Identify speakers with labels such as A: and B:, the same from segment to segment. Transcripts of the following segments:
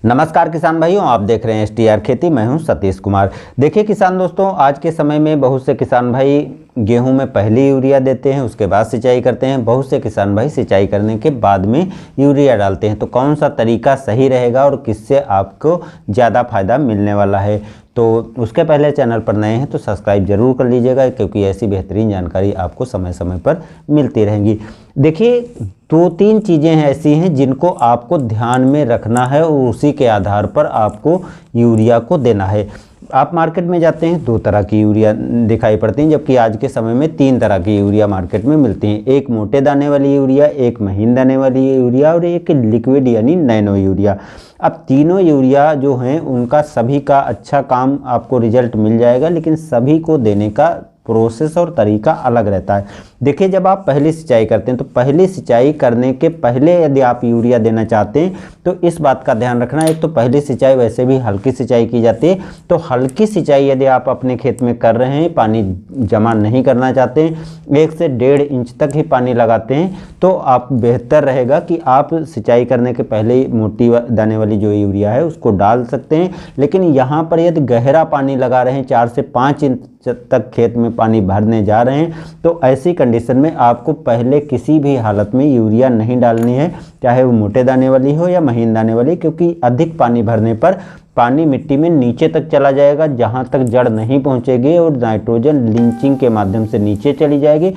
A: नमस्कार किसान भाइयों, आप देख रहे हैं STR खेती। मैं हूं सतीश कुमार। देखिए किसान दोस्तों, आज के समय में बहुत से किसान भाई गेहूं में पहले यूरिया देते हैं, उसके बाद सिंचाई करते हैं। बहुत से किसान भाई सिंचाई करने के बाद में यूरिया डालते हैं। तो कौन सा तरीका सही रहेगा और किससे आपको ज़्यादा फायदा मिलने वाला है, तो उसके पहले चैनल पर नए हैं तो सब्सक्राइब जरूर कर लीजिएगा, क्योंकि ऐसी बेहतरीन जानकारी आपको समय समय पर मिलती रहेंगी। देखिए, दो तीन चीज़ें ऐसी हैं जिनको आपको ध्यान में रखना है और उसी के आधार पर आपको यूरिया को देना है। आप मार्केट में जाते हैं, दो तरह की यूरिया दिखाई पड़ती हैं, जबकि आज के समय में तीन तरह की यूरिया मार्केट में मिलती हैं। एक मोटे दाने वाली यूरिया, एक महीन दाने वाली यूरिया और एक लिक्विड यानी नैनो यूरिया। अब तीनों यूरिया जो हैं उनका सभी का अच्छा काम आपको रिजल्ट मिल जाएगा, लेकिन सभी को देने का प्रोसेस और तरीका अलग रहता है। देखिए, जब आप पहली सिंचाई करते हैं तो पहली सिंचाई करने के पहले यदि आप यूरिया देना चाहते हैं तो इस बात का ध्यान रखना है। एक तो पहली सिंचाई वैसे भी हल्की सिंचाई की जाती है, तो हल्की सिंचाई यदि आप अपने खेत में कर रहे हैं, पानी जमा नहीं करना चाहते हैं, 1 से 1.5 इंच तक ही पानी लगाते हैं, तो आप बेहतर रहेगा कि आप सिंचाई करने के पहले ही मोटी दाने वाली जो यूरिया है उसको डाल सकते हैं। लेकिन यहाँ पर यदि गहरा पानी लगा रहे हैं, 4 से 5 इंच तक खेत में पानी भरने जा रहे हैं, तो ऐसी कंडीशन में आपको पहले किसी भी हालत में यूरिया नहीं डालनी है, चाहे वो मोटे दाने वाली हो या महीन दाने वाली, क्योंकि अधिक पानी भरने पर पानी मिट्टी में नीचे तक चला जाएगा, जहां तक जड़ नहीं पहुंचेगी, और नाइट्रोजन लीचिंग के माध्यम से नीचे चली जाएगी,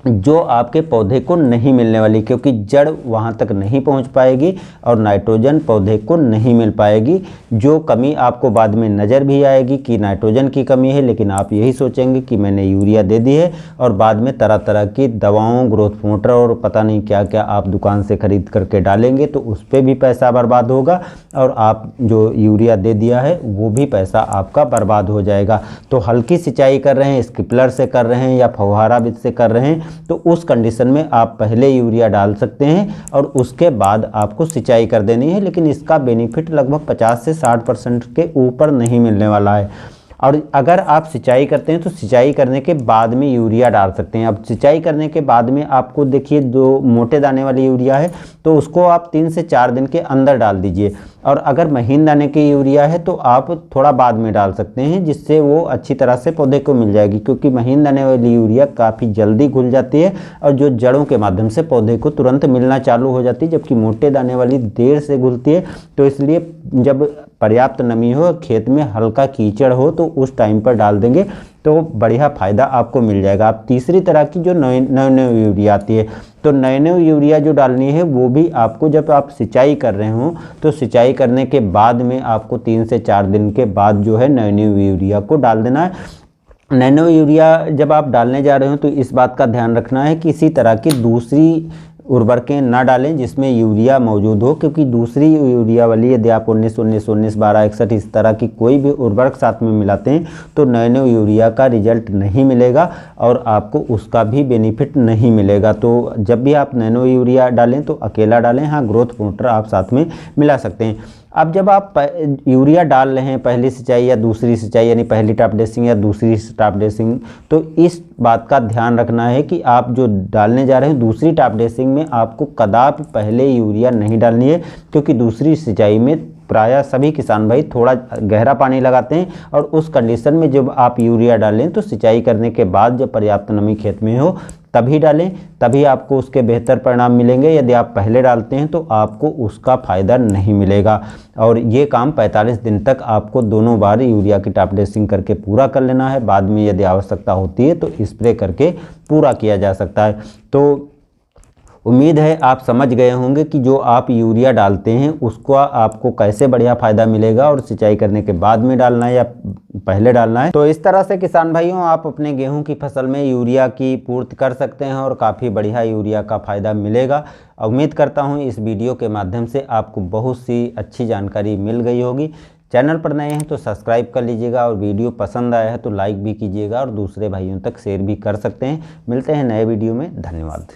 A: जो आपके पौधे को नहीं मिलने वाली, क्योंकि जड़ वहाँ तक नहीं पहुँच पाएगी और नाइट्रोजन पौधे को नहीं मिल पाएगी। जो कमी आपको बाद में नज़र भी आएगी कि नाइट्रोजन की कमी है, लेकिन आप यही सोचेंगे कि मैंने यूरिया दे दी है, और बाद में तरह तरह की दवाओं, ग्रोथ मोटर और पता नहीं क्या क्या आप दुकान से खरीद करके डालेंगे, तो उस पर भी पैसा बर्बाद होगा, और आप जो यूरिया दे दिया है वो भी पैसा आपका बर्बाद हो जाएगा। तो हल्की सिंचाई कर रहे हैं, स्प्रिंकलर से कर रहे हैं या फव्वारा विधि से कर रहे हैं, तो उस कंडीशन में आप पहले यूरिया डाल सकते हैं और उसके बाद आपको सिंचाई कर देनी है। लेकिन इसका बेनिफिट लगभग 50 से 60% के ऊपर नहीं मिलने वाला है। और अगर आप सिंचाई करते हैं तो सिंचाई करने के बाद में यूरिया डाल सकते हैं। अब सिंचाई करने के बाद में आपको देखिए, जो मोटे दाने वाली यूरिया है तो उसको आप 3 से 4 दिन के अंदर डाल दीजिए, और अगर महीन दाने की यूरिया है तो आप थोड़ा बाद में डाल सकते हैं, जिससे वो अच्छी तरह से पौधे को मिल जाएगी, क्योंकि महीन दाने वाली यूरिया काफ़ी जल्दी घुल जाती है और जो जड़ों के माध्यम से पौधे को तुरंत मिलना चालू हो जाती है, जबकि मोटे दाने वाली देर से घुलती है। तो इसलिए जब पर्याप्त नमी हो, खेत में हल्का कीचड़ हो, तो उस टाइम पर डाल देंगे तो बढ़िया फ़ायदा आपको मिल जाएगा। अब तीसरी तरह की जो नैनो यूरिया आती है, तो नैनो यूरिया जो डालनी है वो भी आपको जब आप सिंचाई कर रहे हो तो सिंचाई करने के बाद में आपको 3 से 4 दिन के बाद जो है नैनो यूरिया को डाल देना है। नैनो यूरिया जब आप डालने जा रहे हो तो इस बात का ध्यान रखना है कि किसी तरह की दूसरी उर्वरकें ना डालें जिसमें यूरिया मौजूद हो, क्योंकि दूसरी यूरिया वाली यदि आप 19 12 61 इस तरह की कोई भी उर्वरक साथ में मिलाते हैं तो नैनो यूरिया का रिजल्ट नहीं मिलेगा और आपको उसका भी बेनिफिट नहीं मिलेगा। तो जब भी आप नैनो यूरिया डालें तो अकेला डालें, हाँ ग्रोथ मोटर आप साथ में मिला सकते हैं। अब जब आप यूरिया डाल रहे हैं पहली सिंचाई या दूसरी सिंचाई, यानी पहली टॉप ड्रेसिंग या दूसरी टॉप ड्रेसिंग, तो इस बात का ध्यान रखना है कि आप जो डालने जा रहे हैं दूसरी टॉप ड्रेसिंग में आपको कदापि पहले यूरिया नहीं डालनी है, क्योंकि दूसरी सिंचाई में प्रायः सभी किसान भाई थोड़ा गहरा पानी लगाते हैं, और उस कंडीशन में जब आप यूरिया डालें तो सिंचाई करने के बाद जब पर्याप्त नमी खेत में हो तभी डालें, तभी आपको उसके बेहतर परिणाम मिलेंगे। यदि आप पहले डालते हैं तो आपको उसका फ़ायदा नहीं मिलेगा, और ये काम 45 दिन तक आपको दोनों बार यूरिया की टॉप ड्रेसिंग करके पूरा कर लेना है। बाद में यदि आवश्यकता होती है तो स्प्रे करके पूरा किया जा सकता है। तो उम्मीद है आप समझ गए होंगे कि जो आप यूरिया डालते हैं उसको आपको कैसे बढ़िया फ़ायदा मिलेगा, और सिंचाई करने के बाद में डालना है या पहले डालना है। तो इस तरह से किसान भाइयों आप अपने गेहूं की फसल में यूरिया की पूर्ति कर सकते हैं और काफ़ी बढ़िया यूरिया का फ़ायदा मिलेगा। उम्मीद करता हूं इस वीडियो के माध्यम से आपको बहुत सी अच्छी जानकारी मिल गई होगी। चैनल पर नए हैं तो सब्सक्राइब कर लीजिएगा, और वीडियो पसंद आया है तो लाइक भी कीजिएगा और दूसरे भाइयों तक शेयर भी कर सकते हैं। मिलते हैं नए वीडियो में, धन्यवाद।